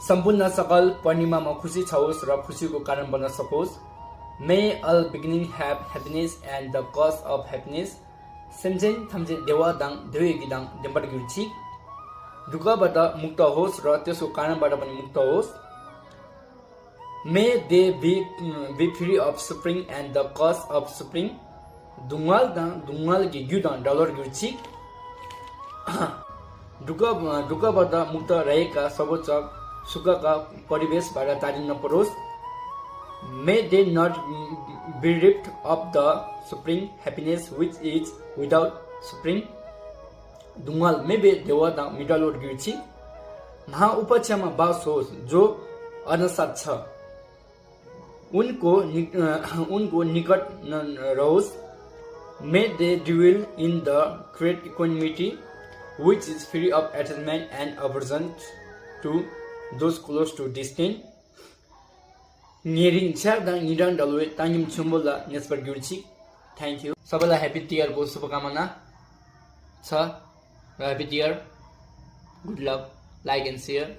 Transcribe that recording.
सम्पूर्ण सकल पूर्णिमामा खुसी छहोस् र खुसीको कारण बन्न सकोस्। May all beginning have happiness and the cause of happiness. सेमसेन थम्जे देवा दाङ देवे गिदाङ देम्बाट गिर्छि। दुःखबाट मुक्त होस् र त्यसको कारणबाट पनि मुक्त होस्। May they be free of suffering and the cause of suffering. दुङ्गाल दाङ दुङ्गाल गिग्यु दाङ डलर गिर्छि। दुःखबाट मुक्त रहेका सर्वोच्च सुखका परिवेशबाट टाढिन परोस्। May they not be ripped of the supreme happiness which is without suffering. दुङ्गाल मेबे देवता मिडलोड गिर्छि। महा उपक्षमा बास होस् जो अनसाथ छ, उनको निकट रहोस्। May they dwell in the great equanimity which is free of attachment and aversion to those close to distance. Nearing Chardang Nidan Dalwe, Tangim Chumbola, Nesper Gurchi. Thank you. Sabala happy dear goes Supakamana. Sir, happy dear. Good luck. Like and share.